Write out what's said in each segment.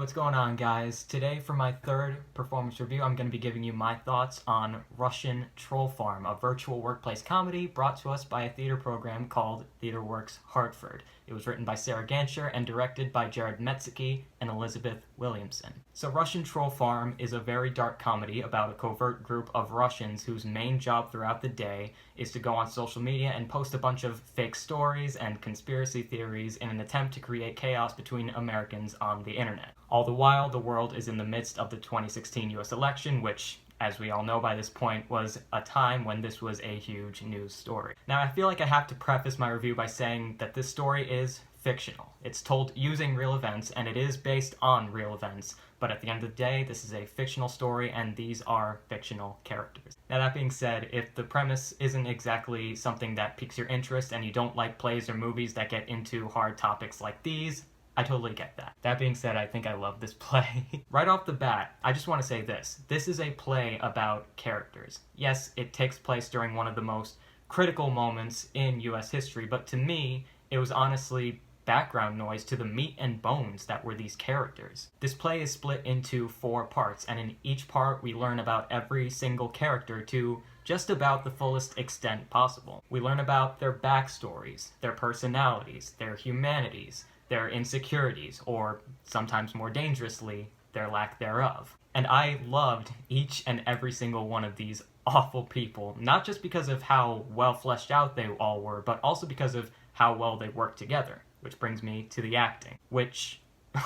what's going on, guys? Today, for my third performance review, I'm going to be giving you my thoughts on Russian Troll Farm, a virtual workplace comedy brought to us by a theater program called TheaterWorks Hartford. It was written by Sarah Gancher and directed by Jared Metzicki and Elizabeth Williamson. So Russian Troll Farm is a very dark comedy about a covert group of Russians whose main job throughout the day is to go on social media and post a bunch of fake stories and conspiracy theories in an attempt to create chaos between Americans on the internet. All the while, the world is in the midst of the 2016 US election, which, as we all know by this point, was a time when this was a huge news story. Now, I feel like I have to preface my review by saying that this story is fictional. It's told using real events, and it is based on real events, but at the end of the day, this is a fictional story, and these are fictional characters. Now, that being said, if the premise isn't exactly something that piques your interest and you don't like plays or movies that get into hard topics like these, I totally get that. That being said, I think I love this play. Right off the bat, I just want to say this. This is a play about characters. Yes, it takes place during one of the most critical moments in US history, but to me, it was honestly background noise to the meat and bones that were these characters. This play is split into 4 parts, and in each part we learn about every single character to just about the fullest extent possible. We learn about their backstories, their personalities, their humanities, their insecurities, or sometimes more dangerously, their lack thereof. And I loved each and every single one of these awful people, not just because of how well fleshed out they all were, but also because of how well they worked together. Which brings me to the acting, which,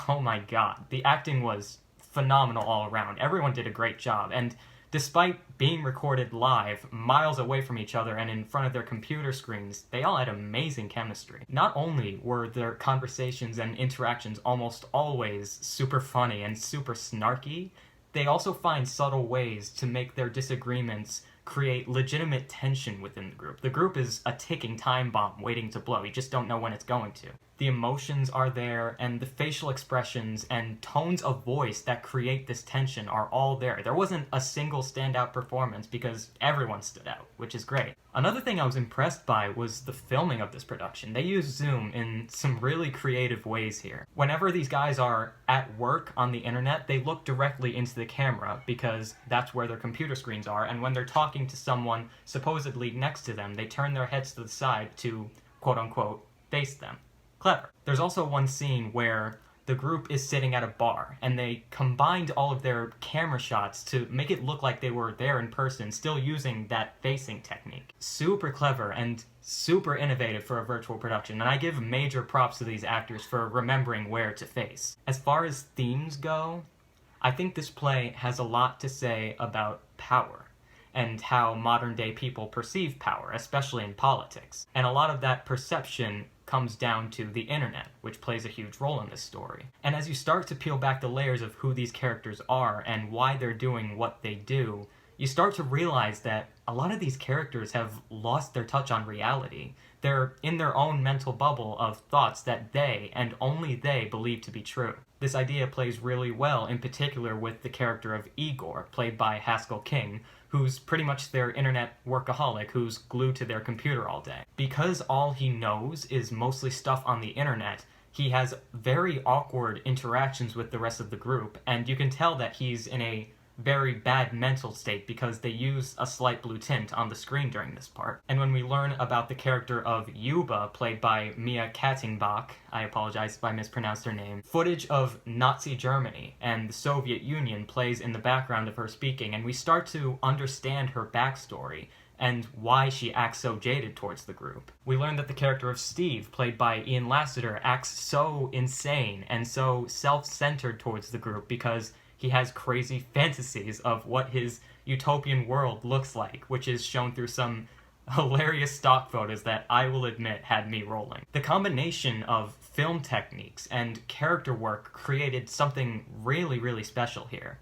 oh my god, the acting was phenomenal all around. Everyone did a great job, and despite being recorded live, miles away from each other and in front of their computer screens, they all had amazing chemistry. Not only were their conversations and interactions almost always super funny and super snarky, they also find subtle ways to make their disagreements create legitimate tension within the group. The group is a ticking time bomb waiting to blow. You just don't know when it's going to. The emotions are there, and the facial expressions and tones of voice that create this tension are all there. There wasn't a single standout performance because everyone stood out, which is great. Another thing I was impressed by was the filming of this production. They used Zoom in some really creative ways here. Whenever these guys are at work on the internet, they look directly into the camera because that's where their computer screens are, and when they're talking to someone supposedly next to them, they turn their heads to the side to, quote-unquote, face them. Clever. There's also one scene where the group is sitting at a bar, and they combined all of their camera shots to make it look like they were there in person, still using that facing technique. Super clever and super innovative for a virtual production, and I give major props to these actors for remembering where to face. As far as themes go, I think this play has a lot to say about power and how modern-day people perceive power, especially in politics. And a lot of that perception comes down to the internet, which plays a huge role in this story. And as you start to peel back the layers of who these characters are and why they're doing what they do, you start to realize that a lot of these characters have lost their touch on reality. They're in their own mental bubble of thoughts that they, and only they, believe to be true. This idea plays really well, in particular with the character of Igor, played by Haskell King, who's pretty much their internet workaholic who's glued to their computer all day. Because all he knows is mostly stuff on the internet, he has very awkward interactions with the rest of the group, and you can tell that he's in a very bad mental state because they use a slight blue tint on the screen during this part. And when we learn about the character of Yuba, played by Mia Kattingbach, I apologize if I mispronounced her name, footage of Nazi Germany and the Soviet Union plays in the background of her speaking, and we start to understand her backstory and why she acts so jaded towards the group. We learn that the character of Steve, played by Ian Lassiter, acts so insane and so self-centered towards the group because he has crazy fantasies of what his utopian world looks like, which is shown through some hilarious stock photos that I will admit had me rolling. The combination of film techniques and character work created something really, really special here.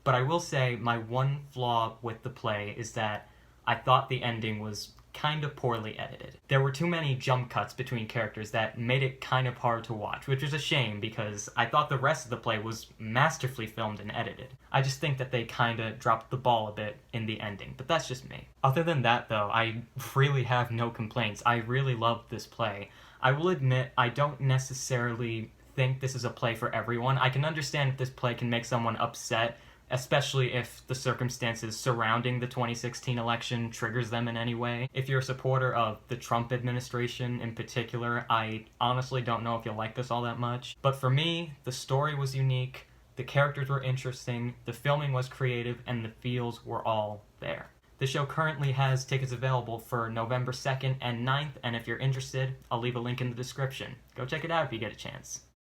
But I will say my one flaw with the play is that I thought the ending was kind of poorly edited. There were too many jump cuts between characters that made it kind of hard to watch, which was a shame because I thought the rest of the play was masterfully filmed and edited. I just think that they kind of dropped the ball a bit in the ending, but that's just me. Other than that though, I really have no complaints. I really loved this play. I will admit I don't necessarily think this is a play for everyone. I can understand if this play can make someone upset, especially if the circumstances surrounding the 2016 election triggers them in any way. If you're a supporter of the Trump administration in particular, I honestly don't know if you'll like this all that much. But for me, the story was unique, the characters were interesting, the filming was creative, and the feels were all there. The show currently has tickets available for November 2nd and 9th, and if you're interested, I'll leave a link in the description. Go check it out if you get a chance.